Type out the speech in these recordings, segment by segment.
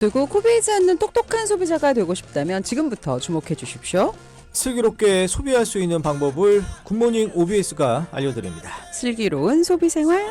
두고 코비지 않는 똑똑한 소비자가 되고 싶다면 지금부터 주목해 주십시오. 슬기롭게 소비할 수 있는 방법을 굿모닝 OBS가 알려드립니다. 슬기로운 소비생활.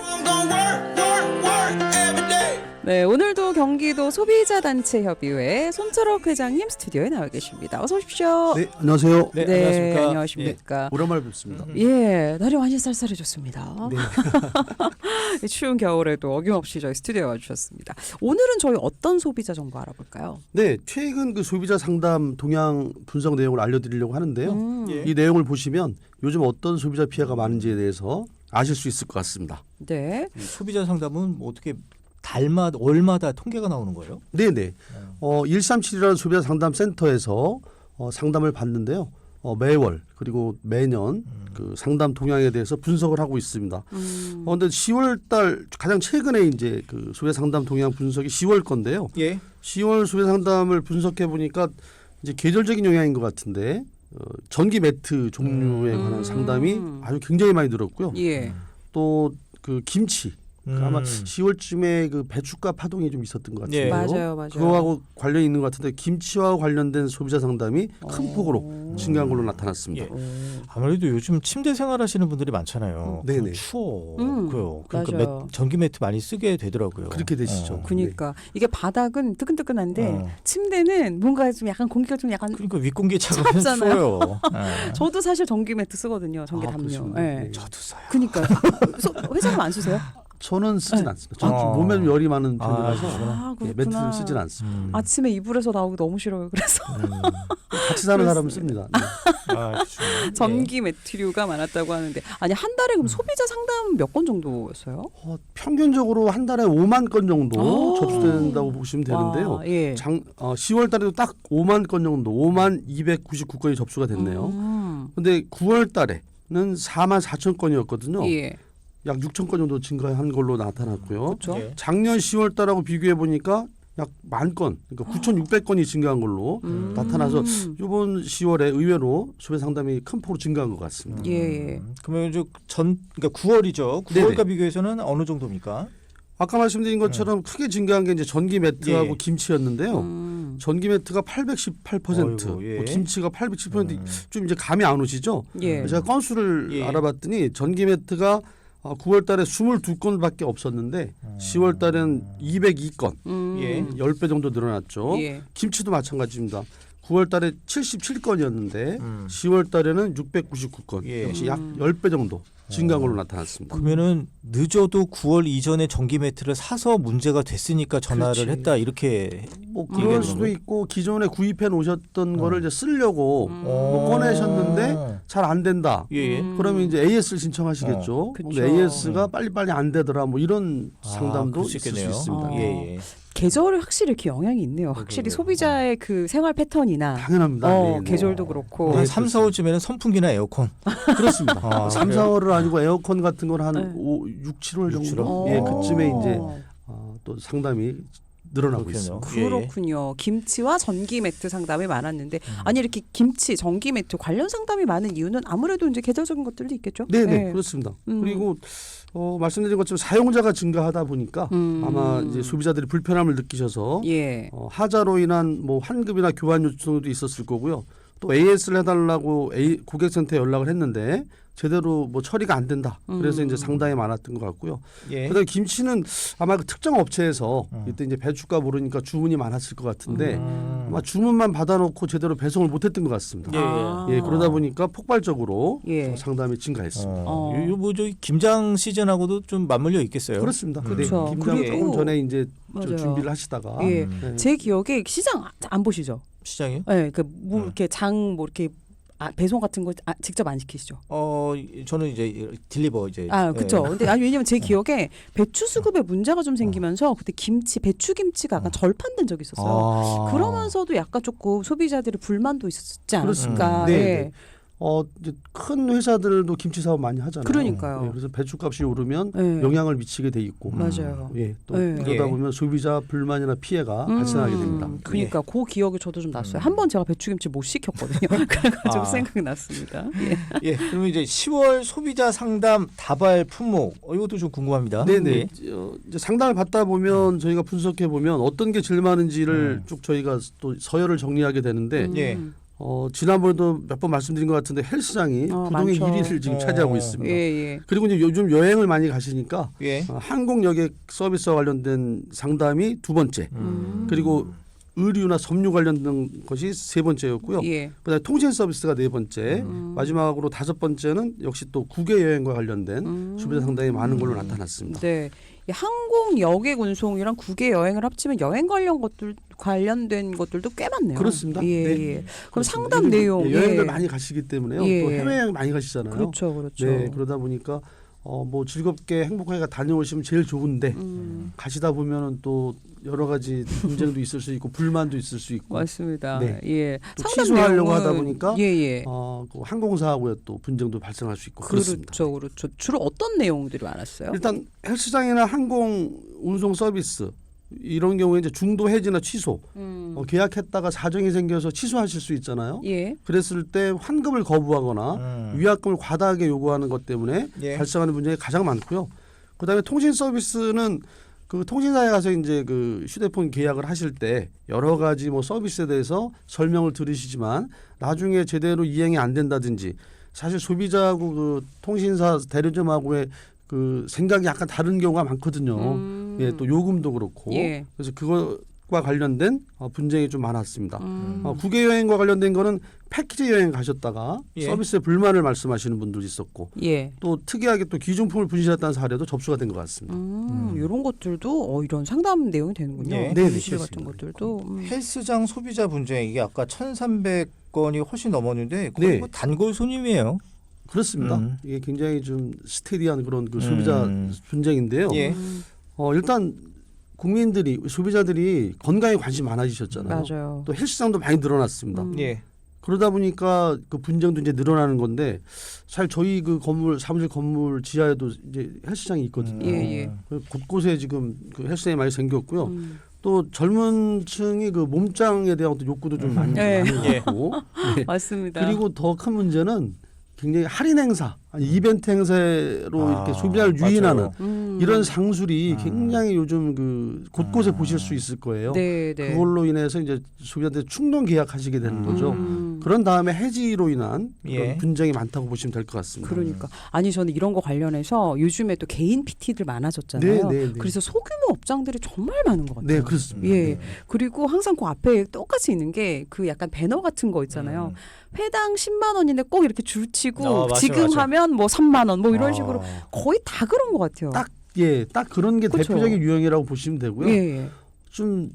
네, 오늘도 경기도 소비자단체협의회 손철옥 회장님 스튜디오에 나와 계십니다. 어서 오십시오. 네, 안녕하세요. 네, 안녕하십니까. 안녕하십니까. 오랜만에 뵙습니다. 예, 날이 완전 쌀쌀해졌습니다. 네. 추운 겨울에도 어김없이 저희 스튜디오에 와주셨습니다. 오늘은 저희 어떤 소비자 정보 알아볼까요? 네, 최근 그 소비자 상담 동향 분석 내용을 알려드리려고 하는데요. 예. 이 내용을 보시면 요즘 어떤 소비자 피해가 많은지에 대해서 아실 수 있을 것 같습니다. 네. 소비자 상담은 뭐 어떻게 달마다 월마다 통계가 나오는 거예요? 네네. 137이라는 소비자 상담 센터에서 상담을 받는데요. 매월 그리고 매년 그 상담 동향에 대해서 분석을 하고 있습니다. 그런데 10월달 가장 최근에 이제 그 소비자 상담 동향 분석이 10월 건데요. 예. 10월 소비자 상담을 분석해 보니까 이제 계절적인 영향인 것 같은데 전기 매트 종류에 관한 상담이 아주 굉장히 많이 늘었고요. 예. 또 그 김치 아마 10월쯤에 그 배추가 파동이 좀 있었던 것 예. 같은데요. 맞아요. 그거하고 관련이 있는 것 같은데 김치와 관련된 소비자 상담이 큰 폭으로 증가한 걸로 나타났습니다. 예. 아무래도 요즘 침대 생활하시는 분들이 많잖아요. 네네. 추워. 그러니까 맞아요. 전기 매트 많이 쓰게 되더라고요. 그렇게 되시죠. 그러니까 이게 바닥은 뜨끈뜨끈한데 침대는 뭔가 좀 약간 공기가 좀 약간 그러니까 윗공기 차가면 차갑잖아요. 추워요. 예. 저도 사실 전기 매트 쓰거든요. 전기 담요. 그러시군요. 예. 네. 저도 써요. 그러니까 회장님 안 쓰세요? 저는 쓰진 네. 않습니다. 저는 좀 몸에 좀 열이 많은 편이라서 아, 예, 그렇구나. 매트를 쓰진 않습니다. 아침에 이불에서 나오기 너무 싫어요. 그래서 같이 사는 사람은 씁니다. 네. 전기 매트류가 많았다고 하는데 아니 한 달에 그럼 소비자 상담 몇 건 정도였어요? 평균적으로 한 달에 5만 건 정도 아. 접수된다고 보시면 되는데요. 와, 예. 10월 달에도 딱 5만 건 정도, 5만 299건이 접수가 됐네요. 근데 9월 달에는 4만 4천 건이었거든요. 예. 약 6천 건 정도 증가한 걸로 나타났고요. 그렇죠. 예. 작년 10월 달하고 비교해 보니까 약 10,000건, 그러니까 9,600건이 증가한 걸로 나타나서 이번 10월에 의외로 소비자 상담이 큰 폭으로 증가한 것 같습니다. 예. 그러면 그러니까 9월이죠. 9월과 네네. 비교해서는 어느 정도입니까? 아까 말씀드린 것처럼 크게 증가한 게 이제 전기 매트하고 예. 김치였는데요. 전기 매트가 818%, 어이구, 예. 김치가 817%, 좀 이제 감이 안 오시죠? 예. 제가 건수를 예. 알아봤더니 전기 매트가 9월 달에 22건밖에 없었는데 10월 달에는 202건, 예. 10배 정도 늘어났죠. 예. 김치도 마찬가지입니다. 9월 달에 77건이었는데 10월 달에는 699건, 예. 역시 약 10배 정도 증가한 걸로 나타났습니다. 그러면은 늦어도 9월 이전에 전기 매트를 사서 문제가 됐으니까 전화를 그렇지. 했다 이렇게 뭐 얘기하는 그럴 수도 건가요? 있고 기존에 구입해 놓으셨던 거를 이제 쓰려고 뭐 어. 꺼내셨는데 잘 안 된다. 예. 그러면 이제 AS를 신청하시겠죠. 그쵸. 근데 AS가 빨리빨리 안 되더라. 뭐 이런 상담도 그럴 수 있을 수 있겠네요. 있습니다. 예, 예. 계절이 확실히 이렇게 영향이 있네요. 확실히 소비자의 그 생활 패턴이나 당연합니다. 네, 네. 계절도 그렇고 한 네, 3, 4월쯤에는 선풍기나 에어컨. 그렇습니다. 아, 3, 그래요? 4월은 아니고 에어컨 같은 건 한 네. 6, 7월 6, 정도. 7월? 예, 그쯤에 이제 어. 또 상담이 늘어나고 그렇군요. 있습니다. 그렇군요. 김치와 전기 매트 상담이 많았는데 아니 이렇게 김치, 전기 매트 관련 상담이 많은 이유는 아무래도 이제 계절적인 것들도 있겠죠. 네, 네. 그렇습니다. 그리고 말씀드린 것처럼 사용자가 증가하다 보니까 아마 이제 소비자들이 불편함을 느끼셔서 예. 하자로 인한 뭐 환급이나 교환 요청도 있었을 거고요. 또 AS를 해달라고 고객센터에 연락을 했는데 제대로 뭐 처리가 안 된다. 그래서 이제 상당히 많았던 것 같고요. 예. 그다음에 김치는 아마 그 특정 업체에서 이때 이제 배추가 모르니까 주문이 많았을 것 같은데 아마 주문만 받아놓고 제대로 배송을 못했던 것 같습니다. 예, 예, 그러다 보니까 폭발적으로 예. 상담이 증가했습니다. 뭐저 김장 시즌하고도 좀 맞물려 있겠어요. 그렇습니다. 그렇죠. 네, 김장 그리고- 조금 전에 이제 맞아요. 준비를 하시다가 예. 네. 제 기억에 시장 안 보시죠? 시장이요? 예. 뭐 이렇게 장 뭐 이렇게 배송 같은 거 직접 안 시키시죠? 저는 이제 딜리버 이제. 그렇죠. 근데 왜냐면 제 기억에 배추 수급에 문제가 좀 생기면서 그때 배추 김치가 약간 절판된 적이 있었어요. 그러면서도 약간 조금 소비자들의 불만도 있었지 않았을까. 네, 예. 네. 이제 큰 회사들도 김치 사업 많이 하잖아요. 그러니까요. 예, 그래서 배추값이 오르면 네. 영향을 미치게 돼 있고, 맞아요. 예, 또 네. 그러다 예. 보면 소비자 불만이나 피해가 발생하게 됩니다. 그러니까 그 기억이 저도 좀 났어요. 한 번 제가 배추김치 못 시켰거든요. 그래가지고 생각이 났습니다. 예. 예, 그러면 이제 10월 소비자 상담 다발 품목 이것도 좀 궁금합니다. 네네. 예. 이제 상담을 받다 보면 저희가 분석해 보면 어떤 게 제일 많은지를 쭉 저희가 또 서열을 정리하게 되는데 예. 지난번에도 몇 번 말씀드린 것 같은데 헬스장이 부동의 많죠. 1위를 지금 차지하고 있습니다. 예, 예. 그리고 이제 요즘 여행을 많이 가시니까 예. 항공 여객 서비스와 관련된 상담이 두 번째, 그리고 의류나 섬유 관련된 것이 세 번째였고요. 예. 그다음에 통신 서비스가 네 번째, 마지막으로 다섯 번째는 역시 또 국외 여행과 관련된 소비자 상담이 많은 걸로 나타났습니다. 네. 이 항공 여객 운송이랑 국외 여행을 합치면 여행 관련된 것들도 꽤 많네요. 그렇습니다. 예, 네. 예. 그럼 그렇습니다. 상담 요즘 내용 여행을 예. 많이 가시기 때문에요. 예. 또 해외여행 많이 가시잖아요. 그렇죠, 그렇죠. 네, 그러다 보니까 뭐 즐겁게 행복하게 다녀오시면 제일 좋은데 가시다 보면은 또 여러 가지 분쟁도 있을 수 있고 불만도 있을 수 있고 맞습니다. 네. 예. 또 상담 취소하려고 내용은- 하다 보니까 예, 예. 그 항공사하고의 또 분쟁도 발생할 수 있고 그렇습니다. 그렇죠, 그렇죠. 주로 어떤 내용들이 많았어요? 일단 헬스장이나 항공 운송 서비스 이런 경우에 이제 중도 해지나 취소, 계약했다가 사정이 생겨서 취소하실 수 있잖아요. 예. 그랬을 때 환급을 거부하거나 위약금을 과다하게 요구하는 것 때문에 예. 발생하는 문제가 가장 많고요. 그다음에 통신 서비스는 그 통신사에 가서 이제 그 휴대폰 계약을 하실 때 여러 가지 뭐 서비스에 대해서 설명을 들으시지만 나중에 제대로 이행이 안 된다든지 사실 소비자하고 그 통신사 대리점하고의 그 생각이 약간 다른 경우가 많거든요. 예, 또 요금도 그렇고 예. 그래서 그것과 관련된 분쟁이 좀 많았습니다. 국외 여행과 관련된 거는 패키지 여행 가셨다가 예. 서비스에 불만을 말씀하시는 분도 있었고 예. 또 특이하게 또 기준품을 분실했다는 사례도 접수가 된 것 같습니다. 이런 것들도 이런 상담 내용이 되는군요. 예. 네, 분실 네, 같은 그렇습니다. 것들도. 헬스장 소비자 분쟁 이게 아까 1,300건이 훨씬 넘었는데 거의 네. 뭐 단골 손님이에요. 그렇습니다. 이게 굉장히 좀 스테디한 그런 그 소비자 분쟁인데요. 예. 일단 국민들이 소비자들이 건강에 관심 많아지셨잖아요. 맞아요. 또 헬스장도 많이 늘어났습니다. 예. 그러다 보니까 그 분쟁도 이제 늘어나는 건데 사실 저희 그 건물 사무실 건물 지하에도 이제 헬스장이 있거든요. 예, 예. 곳곳에 지금 그 헬스장이 많이 생겼고요. 또 젊은 층이 그 몸짱에 대한 어떤 욕구도 좀 많이 예. 많고 네. 맞습니다. 그리고 더 큰 문제는 굉장히 할인 행사, 아니 이벤트 행사로 이렇게 소비자를 유인하는 이런 상술이 굉장히 요즘 그 곳곳에 보실 수 있을 거예요. 네, 네. 그걸로 인해서 이제 소비자들 충동 계약하시게 되는 거죠. 그런 다음에 해지로 인한 그런 예. 분쟁이 많다고 보시면 될 것 같습니다. 그러니까 아니 저는 이런 거 관련해서 요즘에 또 개인 PT들 많아졌잖아요. 네, 네, 네. 그래서 소규모 업장들이 정말 많은 것 같아요. 네, 그렇습니다. 예. 네. 그리고 항상 그 앞에 똑같이 있는 게 그 약간 배너 같은 거 있잖아요. 회당 10만 원인데 꼭 이렇게 줄치고 맞아, 지금 맞아. 하면 뭐 3만 원 뭐 이런 식으로 거의 다 그런 것 같아요. 딱 그런 게 그쵸. 대표적인 유형이라고 보시면 되고요. 예, 예. 좀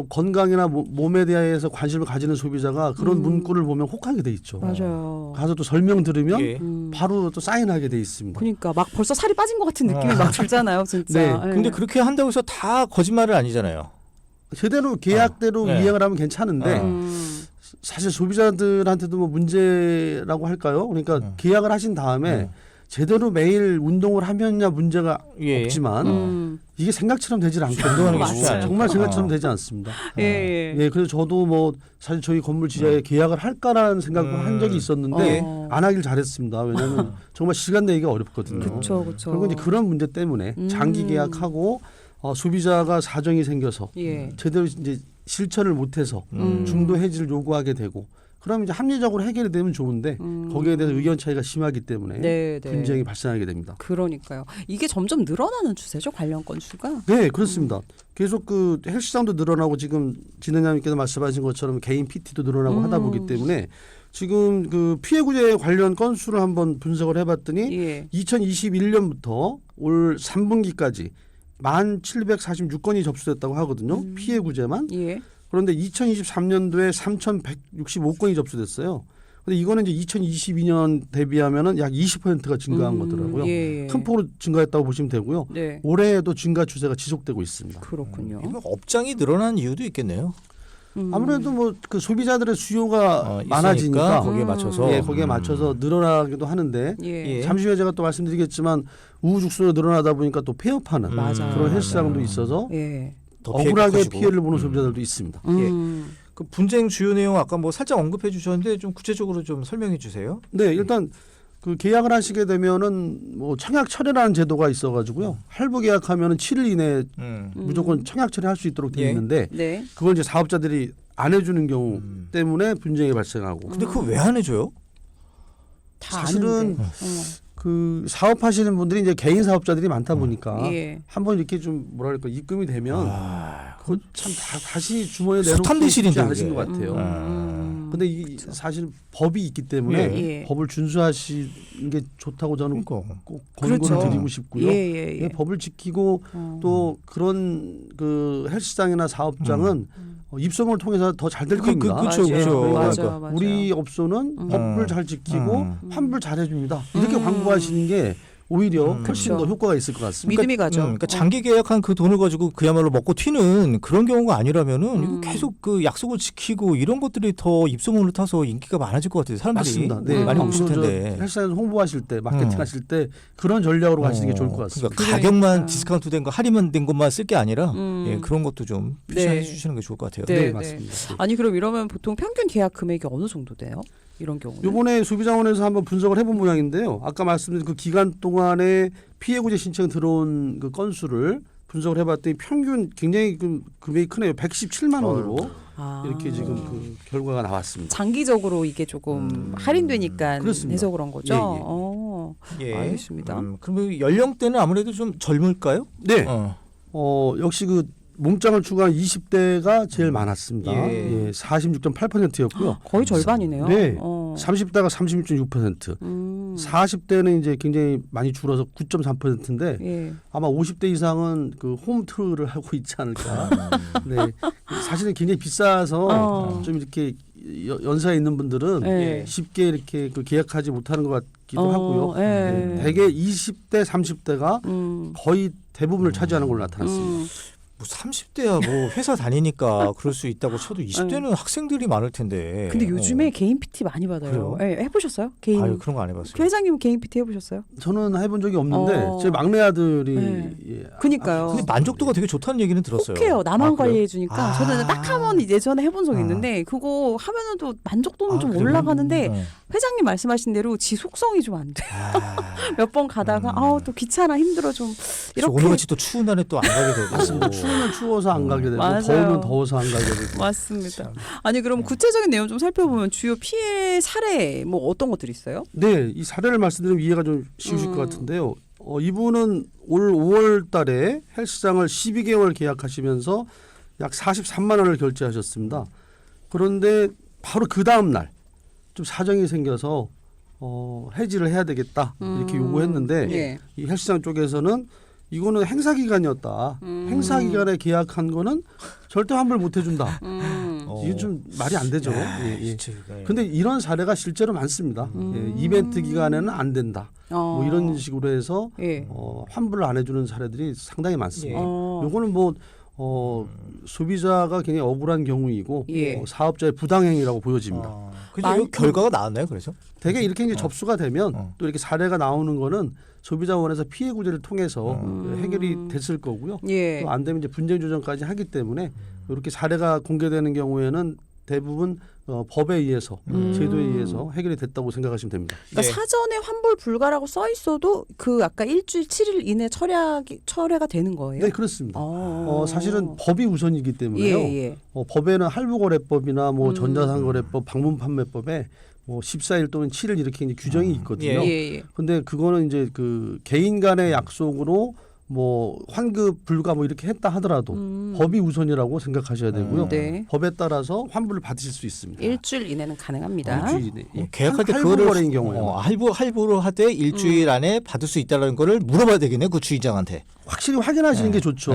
건강이나 몸에 대해서 관심을 가지는 소비자가 그런 문구를 보면 혹하게 돼 있죠. 맞아요. 가서 또 설명 들으면 예. 바로 또 사인하게 돼 있습니다. 그러니까 막 벌써 살이 빠진 것 같은 느낌이 막 들잖아요, 진짜. 네. 예. 근데 그렇게 한다고 해서 다 거짓말은 아니잖아요. 제대로 계약대로 네. 이행을 하면 괜찮은데 사실 소비자들한테도 뭐 문제라고 할까요? 그러니까 계약을 하신 다음에 제대로 매일 운동을 하면야 문제가 예. 없지만 이게 생각처럼 되질 운동하는 게 않거든요. 쉽지 않죠. 정말 생각처럼 되지 않습니다. 예, 예. 예, 그래서 저도 뭐 사실 저희 건물 지하에 계약을 할까라는 생각을 한 적이 있었는데 안 하길 잘했습니다. 왜냐하면 정말 시간 내기가 어렵거든요. 그렇죠, 그렇죠. 그리고 이제 그런 문제 때문에 장기 계약하고 소비자가 사정이 생겨서 예. 제대로 이제 실천을 못해서 중도 해지를 요구하게 되고 그럼 이제 합리적으로 해결이 되면 좋은데 거기에 대해서 의견 차이가 심하기 때문에 네, 네. 분쟁이 발생하게 됩니다. 그러니까요. 이게 점점 늘어나는 추세죠, 관련 건수가. 네, 그렇습니다. 계속 그 헬스장도 늘어나고 지금 진행자님께서 말씀하신 것처럼 개인 PT도 늘어나고 하다 보기 때문에 지금 그 피해 구제 관련 건수를 한번 분석을 해봤더니 예. 2021년부터 올 3분기까지 1,746건이 접수됐다고 하거든요. 피해 구제만. 예. 그런데 2023년도에 3,165건이 접수됐어요. 근데 이거는 이제 2022년 대비하면은 약 20%가 증가한 거더라고요. 예, 예. 큰 폭으로 증가했다고 보시면 되고요. 네. 올해에도 증가 추세가 지속되고 있습니다. 그렇군요. 이거 업장이 늘어난 이유도 있겠네요. 아무래도 뭐 그 소비자들의 수요가 있으니까 많아지니까 거기에 맞춰서 예, 거기에 맞춰서 늘어나기도 하는데 예. 잠시 후에 제가 또 말씀드리겠지만 우후죽순으로 늘어나다 보니까 또 폐업하는 맞아요. 그런 헬스장도 있어서 예. 더 억울하게 커지고. 피해를 보는 소비자들도 있습니다. 그 분쟁 주요 내용 아까 뭐 살짝 언급해 주셨는데 좀 구체적으로 좀 설명해 주세요. 네, 일단 그 계약을 하시게 되면은 뭐 청약 철회라는 제도가 있어가지고요. 할부 계약하면은 7일 이내에 무조건 청약 철회할 수 있도록 되어 예. 있는데 네. 그걸 이제 사업자들이 안 해주는 경우 때문에 분쟁이 발생하고. 근데 그거 왜 안 해줘요? 다 사실은 아는데. 그 사업하시는 분들이 이제 개인 사업자들이 많다 보니까 예. 한번 이렇게 좀 뭐랄까 입금이 되면 그거 참 다시 주머니에 숱한 내놓기 대실인데 쉽지 않으신 그게. 것 같아요. 근데 이 사실 법이 있기 때문에 예. 법을 준수하시는 게 좋다고 저는 그러니까. 꼭 권고를 그렇죠. 드리고 싶고요. 예. 예, 법을 지키고 또 그런 그 헬스장이나 사업장은 입소문을 통해서 더 잘 될 겁니다. 그렇죠, 맞아요. 그렇죠. 그러니까 맞아요, 맞아요. 우리 업소는 법을 잘 지키고 환불 잘 해줍니다. 이렇게 광고하시는 게 오히려 훨씬 그렇죠. 더 효과가 있을 것 같습니다. 믿음이 가죠. 그러니까 장기 계약한 그 돈을 가지고 그야말로 먹고 튀는 그런 경우가 아니라면은 이거 계속 그 약속을 지키고 이런 것들이 더 입소문을 타서 인기가 많아질 것 같아요. 사람들이 맞습니다. 네, 많이 앞으로 오실 저 텐데. 헬스장에서 홍보하실 때, 마케팅하실 때 그런 전략으로 가시는 게 좋을 것 같습니다. 그러니까 가격만 디스카운트 된 거 할인 된 것만 쓸 게 아니라 예, 그런 것도 좀 표시해 네. 주시는 게 좋을 것 같아요. 네. 맞습니다. 네. 아니 그럼 이러면 보통 평균 계약 금액이 어느 정도 돼요? 이런 경우는? 이번에 소비자원에서 한번 분석을 해본 모양인데요. 아까 말씀드린 그 기간 동안에 피해구제 신청 들어온 그 건수를 분석을 해봤더니 평균 굉장히 그 금액이 크네요. 117만 원으로 이렇게 지금 그 결과가 나왔습니다. 장기적으로 이게 조금 할인되니까 그렇습니다. 해서 그런 거죠. 예, 예. 알겠습니다. 그러면 연령대는 아무래도 좀 젊을까요? 네. 어. 역시 그 몸짱을 추구한 20대가 제일 많았습니다. 예. 46.8%였고요. 거의 절반이네요. 네. 어. 30대가 36.6%. 40대는 이제 굉장히 많이 줄어서 9.3%인데 예. 아마 50대 이상은 그 홈트를 하고 있지 않을까. 네. 사실은 굉장히 비싸서 좀 이렇게 연세에 있는 분들은 예. 쉽게 이렇게 그 계약하지 못하는 것 같기도 하고요. 예. 네. 대개 20대, 30대가 거의 대부분을 차지하는 걸로 나타났습니다. 뭐 30대야 뭐 회사 다니니까 그럴 수 있다고 쳐도 20대는 학생들이 많을 텐데. 근데 요즘에 개인 PT 많이 받아요. 그래요? 예, 해보셨어요? 개인. 아유, 그런 거 안 해봤어요. 회장님 개인 PT 해보셨어요? 저는 해본 적이 없는데 제 막내 아들이 네. 예. 그니까요. 근데 만족도가 되게 좋다는 얘기는 들었어요. 해요. 나만 아, 그래요? 관리해 주니까 저는 딱 한번 예전에 해본 적이 있는데 그거 하면은 또 만족도는 좀 그래요? 올라가는데 회장님 말씀하신 대로 지속성이 좀 안 돼요. 몇 번 가다가 아우 또 귀찮아 힘들어 좀 이렇게 오늘같이 또 추운 날에 또 안 가게 되고. 맞습니다. 추우면 추워서 안 가게 되고 맞아요. 더우면 더워서 안 가게 되고. 맞습니다. 아니 그럼 구체적인 내용 좀 살펴보면 주요 피해 사례 뭐 어떤 것들이 있어요? 네, 이 사례를 말씀드리면 이해가 좀 쉬우실 것 같은데요. 이분은 올 5월 달에 헬스장을 12개월 계약하시면서 약 43만 원을 결제하셨습니다. 그런데 바로 그 다음 날 좀 사정이 생겨서 해지를 해야 되겠다 이렇게 요구했는데 예. 이 헬스장 쪽에서는 이거는 행사 기간이었다. 행사 기간에 계약한 거는 절대 환불 못 해준다. 이게 좀 말이 안 되죠. 예, 예. 근데 이런 사례가 실제로 많습니다. 예, 이벤트 기간에는 안 된다. 뭐 이런 식으로 해서 예. 환불을 안 해주는 사례들이 상당히 많습니다. 예. 요거는 뭐 소비자가 굉장히 억울한 경우이고 예. 사업자의 부당행위라고 보여집니다. 근데 이 결과가 나왔나요? 그래서? 대개 이렇게 이제 접수가 되면 또 이렇게 사례가 나오는 거는 소비자원에서 피해 구제를 통해서 해결이 됐을 거고요. 예. 또 안 되면 이제 분쟁 조정까지 하기 때문에 이렇게 사례가 공개되는 경우에는 대부분 법에 의해서 제도에 의해서 해결이 됐다고 생각하시면 됩니다. 그러니까 예. 사전에 환불 불가라고 써 있어도 그 아까 일주일 7일 이내 철회가 되는 거예요? 네, 그렇습니다. 사실은 법이 우선이기 때문에요. 예. 법에는 할부거래법이나 뭐 전자상거래법, 방문판매법에 뭐 14일 또는 7일 이렇게 이제 규정이 있거든요. 예. 근데 그거는 이제 그 개인 간의 약속으로 뭐 환급 불가 뭐 이렇게 했다 하더라도 법이 우선이라고 생각하셔야 되고요. 네. 법에 따라서 환불을 받으실 수 있습니다. 일주일 이내는 가능합니다. 일주일 이내. 예. 계약할 때 할부 그거를 거래인 경우에 할부를 하되 일주일 안에 받을 수 있다는 거를 물어봐야 되겠네 그 주인장한테. 확실히 확인하시는 게 좋죠.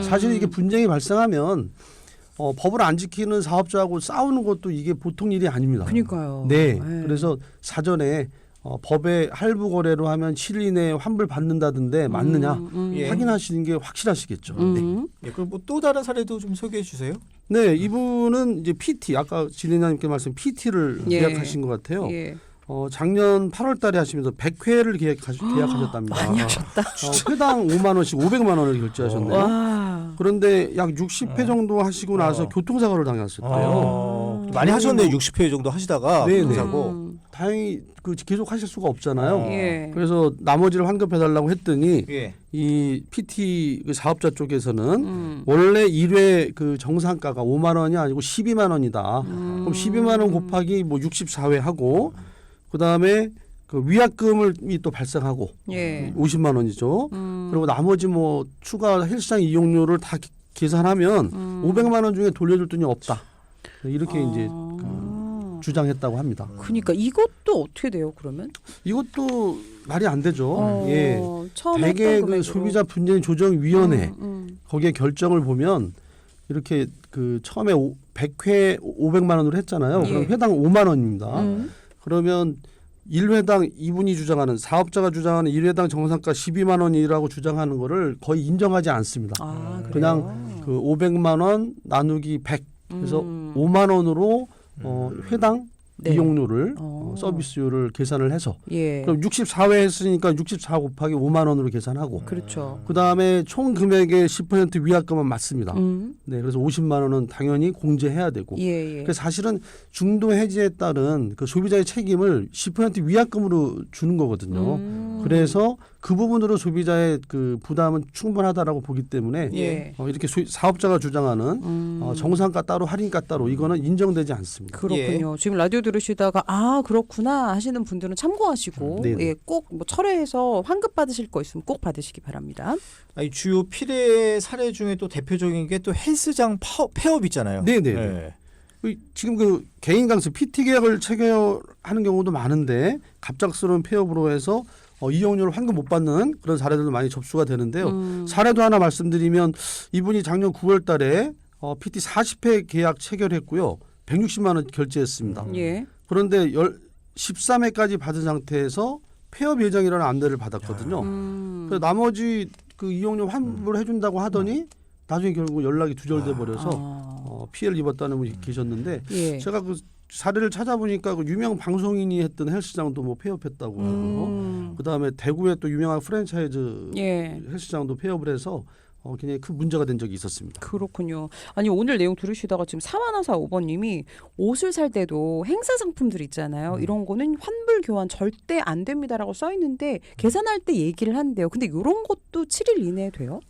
사실 이게 분쟁이 발생하면 법을 안 지키는 사업자하고 싸우는 것도 이게 보통 일이 아닙니다. 그러니까요. 네. 예. 그래서 사전에 법에 할부 거래로 하면 7일 이내에 환불 받는다던데 맞느냐 예. 확인하시는 게 확실하시겠죠. 네. 예, 그럼 뭐 또 다른 사례도 좀 소개해 주세요. 네, 이분은 이제 PT 아까 진리나님께 말씀 PT를 예. 계약하신 것 같아요. 예. 작년 8월달에 하시면서 100회를 계약하셨답니다. 많이 하셨다. 회당 5만 원씩 500만 원을 결제하셨네요. 와. 그런데 약 60회 정도 하시고 나서 교통사고를 당하셨대요. 많이 하셨네요. 60회 정도 하시다가 네, 교통사고. 다행히 계속 하실 수가 없잖아요. 예. 그래서 나머지를 환급해달라고 했더니 예. 이 PT 그 사업자 쪽에서는 원래 1회 그 정상가가 5만 원이 아니고 12만 원이다. 그럼 12만 원 곱하기 뭐 64회 하고 그다음에 그 위약금이 또 발생하고 예. 50만 원이죠. 그리고 나머지 뭐 추가 헬스장 이용료를 다 계산하면 500만 원 중에 돌려줄 돈이 없다. 이렇게 이제 주장했다고 합니다. 그러니까 이것도 어떻게 돼요? 그러면? 이것도 말이 안 되죠. 예. 처음에 대개 했던 그 금액으로. 소비자 분쟁 조정 위원회 거기에 결정을 보면 이렇게 그 처음에 100회 500만 원으로 했잖아요. 예. 그럼 회당 5만 원입니다. 그러면 1회당 이분이 주장하는 사업자가 주장하는 1회당 정상가 12만 원이라고 주장하는 거를 거의 인정하지 않습니다. 아, 그래요? 그냥 그 500만 원 나누기 100 그래서 5만 원으로 회당 네. 이용료를 서비스료를 계산을 해서 예. 그럼 64회 했으니까 64 곱하기 5만 원으로 계산하고 그렇죠. 그다음에 총 금액의 10% 위약금은 맞습니다. 네, 그래서 50만 원은 당연히 공제해야 되고. 예, 예. 그래서 사실은 중도 해지에 따른 그 소비자의 책임을 10% 위약금으로 주는 거거든요. 그래서 그 부분으로 소비자의 그 부담은 충분하다라고 보기 때문에 예. 이렇게 사업자가 주장하는 정상가 따로 할인가 따로 이거는 인정되지 않습니다. 그렇군요. 지금 라디오 들으시다가 아 그렇구나 하시는 분들은 참고하시고 네네. 예, 꼭 뭐 철회해서 환급 받으실 거 있으면 꼭 받으시기 바랍니다. 아니, 주요 피해 사례 중에 또 대표적인 게 또 헬스장 폐업 있잖아요. 네네. 예. 지금 그 개인 강습 PT 계약을 체결하는 경우도 많은데 갑작스러운 폐업으로 해서 이용료를 환급 못 받는 그런 사례들도 많이 접수가 되는데요. 사례도 하나 말씀드리면 이분이 작년 9월 달에 PT 40회 계약 체결했고요. 160만 원 결제했습니다. 예. 그런데 13회까지 받은 상태에서 폐업 예정이라는 안내를 받았거든요. 그래서 나머지 그 이용료 환불해 준다고 하더니 나중에 결국 연락이 두절돼 버려서 피해를 입었다는 분이 계셨는데 예. 제가 그 사례를 찾아보니까 그 유명 방송인이 했던 헬스장도 뭐 폐업했다고 하고요. 그다음에 대구에 또 유명한 프랜차이즈 예. 헬스장도 폐업을 해서 굉장히 큰 문제가 된 적이 있었습니다. 그렇군요. 아니 오늘 내용 들으시다가 지금 4145번님이 옷을 살 때도 행사 상품들 있잖아요. 이런 거는 환불 교환 절대 안 됩니다라고 써 있는데 계산할 때 얘기를 한대요. 근데 이런 것도 7일 이내에 돼요?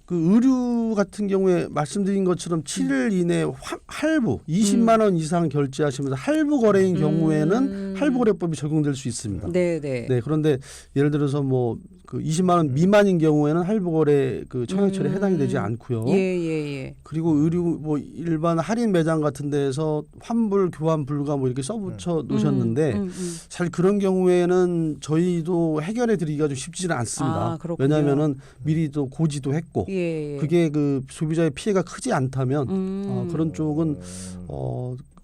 그 의류 같은 경우에 말씀드린 것처럼 7일 이내에 할부 20만 원 이상 결제하시면서 할부 거래인 경우에는 할부 거래법이 적용될 수 있습니다. 네, 네. 네, 그런데 예를 들어서 뭐 그 20만 원 미만인 경우에는 할부 거래 그 청약철에 해당이 되지 않고요. 예, 예, 예. 그리고 의류 뭐 일반 할인 매장 같은 데에서 환불 교환 불가 뭐 이렇게 써붙여 놓으셨는데 사실 그런 경우에는 저희도 해결해 드리기가 좀 쉽지는 않습니다. 아, 그렇군요. 왜냐하면은 미리 또 고지도 했고 예, 예. 그게 그 소비자의 피해가 크지 않다면 그런 쪽은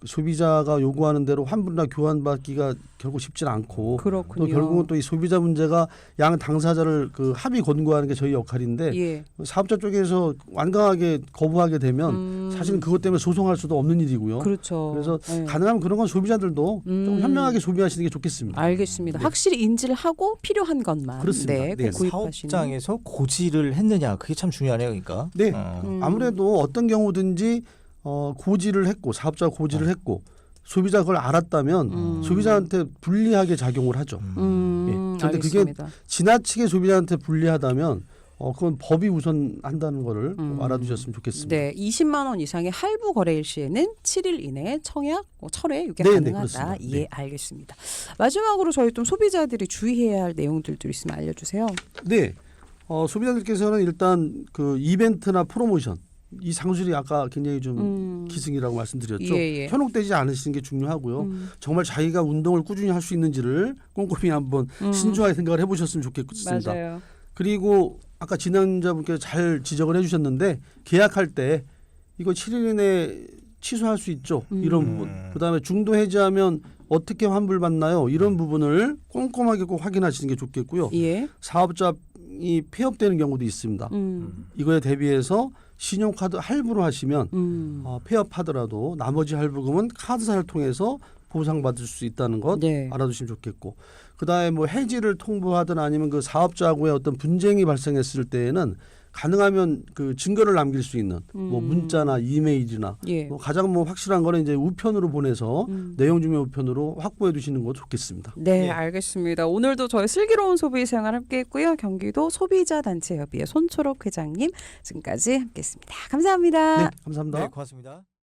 소비자가 요구하는 대로 환불이나 교환받기가 결국 쉽지는 않고 그렇군요. 또 결국은 또 이 소비자 문제가 양 당사자를 그 합의 권고하는 게 저희 역할인데 예. 사업자 쪽에서 완강하게 거부하게 되면 사실은 그것 때문에 소송할 수도 없는 일이고요. 그렇죠. 그래서 예. 가능하면 그런 건 소비자들도 좀 현명하게 소비하시는 게 좋겠습니다. 알겠습니다. 확실히 인지를 하고 필요한 것만 그렇습니다. 네, 네, 꼭 구입하시는. 사업장에서 고지를 했느냐 그게 참 중요하네요. 그러니까. 네, 아무래도 어떤 경우든지 고지를 했고 사업자가 고지를 했고 소비자가 그걸 알았다면 소비자한테 불리하게 작용을 하죠. 그런데 그게 알겠습니다. 지나치게 소비자한테 불리하다면 그건 법이 우선한다는 거를 알아두셨으면 좋겠습니다. 네, 20만 원 이상의 할부 거래일 시에는 7일 이내에 청약, 철회 이게 네, 네, 가능하다. 그렇습니다. 예, 네. 알겠습니다. 마지막으로 저희 좀 소비자들이 주의해야 할 내용들도 있으면 알려주세요. 네, 소비자들께서는 일단 그 이벤트나 프로모션 이 상술이 아까 굉장히 좀 기승이라고 말씀드렸죠. 예, 예. 현혹되지 않으시는 게 중요하고요. 정말 자기가 운동을 꾸준히 할 수 있는지를 꼼꼼히 한번 신중하게 생각을 해보셨으면 좋겠습니다. 맞아요. 그리고 아까 진행자분께서 잘 지적을 해주셨는데 계약할 때 이거 7일 이내에 취소할 수 있죠. 이런 부분. 그다음에 중도 해지하면 어떻게 환불받나요? 이런 부분을 꼼꼼하게 꼭 확인하시는 게 좋겠고요. 예. 사업자이 폐업되는 경우도 있습니다. 이거에 대비해서 신용카드 할부로 하시면 폐업하더라도 나머지 할부금은 카드사를 통해서 보상받을 수 있다는 것 네. 알아두시면 좋겠고, 그다음에 뭐 해지를 통보하든 아니면 그 사업자하고의 어떤 분쟁이 발생했을 때에는 가능하면 그 증거를 남길 수 있는 뭐 문자나 이메일이나 예. 뭐 가장 뭐 확실한 거는 이제 우편으로 보내서 내용 증명 우편으로 확보해 두시는 거 좋겠습니다. 네, 예. 알겠습니다. 오늘도 저희 슬기로운 소비 생활 함께했고요. 경기도 소비자단체협의회 손초록 회장님 지금까지 함께했습니다. 감사합니다. 네, 감사합니다. 네, 고맙습니다.